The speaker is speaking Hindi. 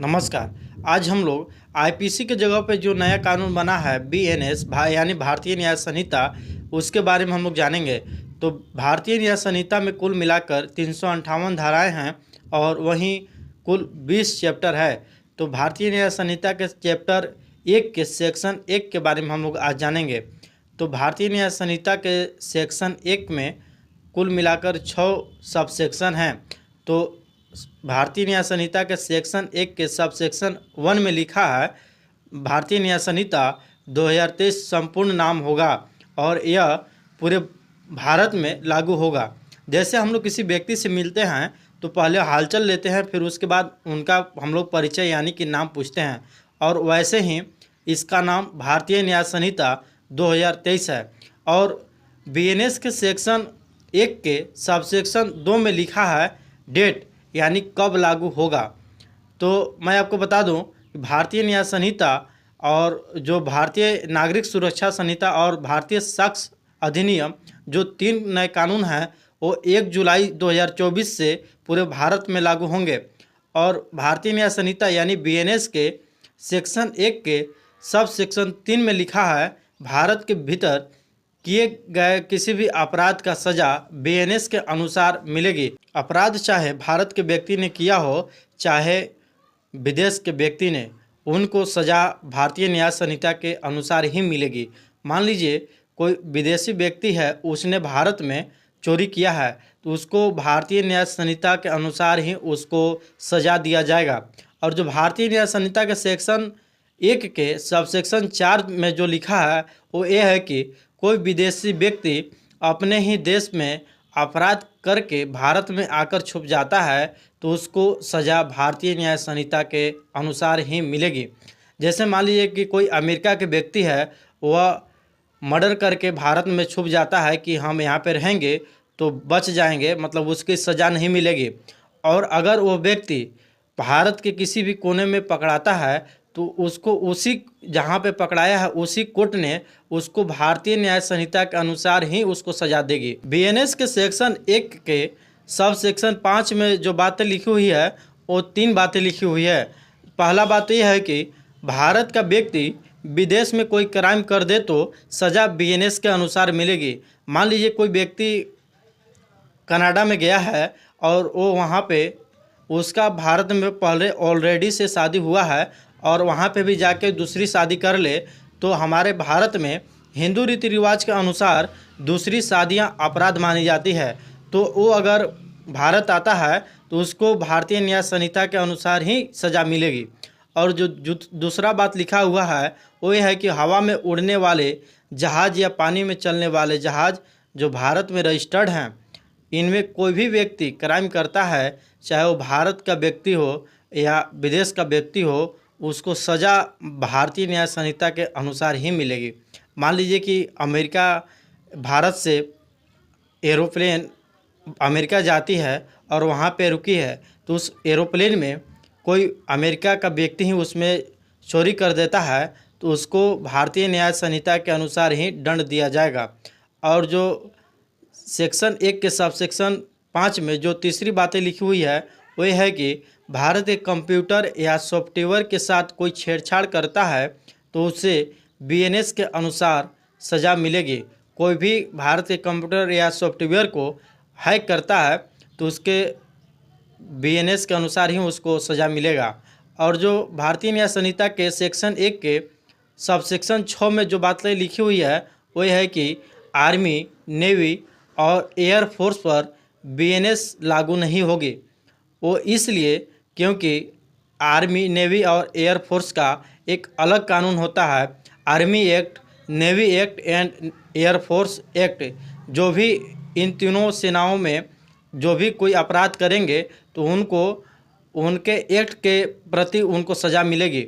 नमस्कार। आज हम लोग आईपीसी के जगह पे जो नया कानून बना है बीएनएस यानी भारतीय न्याय संहिता, उसके बारे में हम लोग जानेंगे। तो भारतीय न्याय संहिता में कुल मिलाकर 358 धाराएं हैं और वहीं कुल 20 चैप्टर है। तो भारतीय न्याय संहिता के चैप्टर 1 के सेक्शन 1 के बारे में हम लोग आज जानेंगे। तो भारतीय न्याय संहिता के सेक्शन 1 में कुल मिलाकर 6 सब सेक्शन हैं। तो भारतीय न्याय संहिता के सेक्शन 1 के सब सेक्शन 1 में लिखा है भारतीय न्याय संहिता 2023 संपूर्ण नाम होगा और यह पूरे भारत में लागू होगा। जैसे हम लोग किसी व्यक्ति से मिलते हैं तो पहले हालचाल लेते हैं, फिर उसके बाद उनका हम लोग परिचय यानी कि नाम पूछते हैं, और वैसे ही इसका नाम भारतीय न्याय संहिता 2023 है। और बीएनएस के सेक्शन 1 के सब सेक्शन 2 में लिखा है डेट यानी कब लागू होगा। तो मैं आपको बता दूं कि भारतीय न्याय संहिता और जो भारतीय नागरिक सुरक्षा संहिता और भारतीय साक्ष्य अधिनियम, जो 3 नए कानून हैं, वो 1 जुलाई 2024 से पूरे भारत में लागू होंगे। और भारतीय न्याय संहिता यानी बीएनएस के सेक्शन 1 के सब सेक्शन 3 में लिखा है भारत के भीतर किए गए किसी भी अपराध का सजा बीएनएस के अनुसार मिलेगी। अपराध चाहे भारत के व्यक्ति ने किया हो चाहे विदेश के व्यक्ति ने, उनको सजा भारतीय न्याय संहिता के अनुसार ही मिलेगी। मान लीजिए कोई विदेशी व्यक्ति है, उसने भारत में चोरी किया है, तो उसको भारतीय न्याय संहिता के अनुसार ही उसको सजा दिया जाएगा। और जो भारतीय न्याय संहिता के सेक्शन 1 के सब सेक्शन 4 में जो लिखा है वो ये है कि कोई विदेशी व्यक्ति अपने ही देश में अपराध करके भारत में आकर छुप जाता है तो उसको सज़ा भारतीय न्याय संहिता के अनुसार ही मिलेगी। जैसे मान लीजिए कि कोई अमेरिका के व्यक्ति है, वह मर्डर करके भारत में छुप जाता है कि हम यहाँ पे रहेंगे तो बच जाएंगे, मतलब उसकी सज़ा नहीं मिलेगी। और अगर वो व्यक्ति भारत के किसी भी कोने में पकड़ाता है तो उसको उसी जहाँ पे पकड़ाया है उसी कोर्ट ने उसको भारतीय न्याय संहिता के अनुसार ही उसको सजा देगी। बीएनएस के सेक्शन 1 के सब सेक्शन 5 में जो बातें लिखी हुई है वो 3 बातें लिखी हुई है। पहला बात यह है कि भारत का व्यक्ति विदेश में कोई क्राइम कर दे तो सज़ा बीएनएस के अनुसार मिलेगी। मान लीजिए कोई व्यक्ति कनाडा में गया है और वो वहाँ पे उसका भारत में पहले ऑलरेडी से शादी हुआ है और वहाँ पे भी जाके दूसरी शादी कर ले, तो हमारे भारत में हिंदू रीति रिवाज के अनुसार दूसरी शादियाँ अपराध मानी जाती है। तो वो अगर भारत आता है तो उसको भारतीय न्याय संहिता के अनुसार ही सज़ा मिलेगी। और जो दूसरा बात लिखा हुआ है वो ये है कि हवा में उड़ने वाले जहाज़ या पानी में चलने वाले जहाज़ जो भारत में रजिस्टर्ड हैं, इनमें कोई भी व्यक्ति क्राइम करता है, चाहे वो भारत का व्यक्ति हो या विदेश का व्यक्ति हो, उसको सज़ा भारतीय न्याय संहिता के अनुसार ही मिलेगी। मान लीजिए कि अमेरिका भारत से एरोप्लेन अमेरिका जाती है और वहाँ पे रुकी है, तो उस एरोप्लेन में कोई अमेरिका का व्यक्ति ही उसमें चोरी कर देता है तो उसको भारतीय न्याय संहिता के अनुसार ही दंड दिया जाएगा। और जो सेक्शन 1 के सब सेक्शन 5 में जो तीसरी बातें लिखी हुई है वो ये है कि भारत के कंप्यूटर या सॉफ्टवेयर के साथ कोई छेड़छाड़ करता है तो उसे बीएनएस के अनुसार सज़ा मिलेगी। कोई भी भारत के कंप्यूटर या सॉफ्टवेयर को हैक करता है तो उसके बीएनएस के अनुसार ही उसको सज़ा मिलेगा। और जो भारतीय न्याय संहिता के सेक्शन 1 के सब सेक्शन 6 में जो बातें लिखी हुई है वो ये है कि आर्मी, नेवी और एयरफोर्स पर बीएनएस लागू नहीं होगी। वो इसलिए क्योंकि आर्मी, नेवी और एयरफोर्स का एक अलग कानून होता है, army act, navy act and air force act. जो भी इन तीनों सेनाओं में जो भी कोई अपराध करेंगे तो उनको उनके एक्ट के प्रति उनको सज़ा मिलेगी।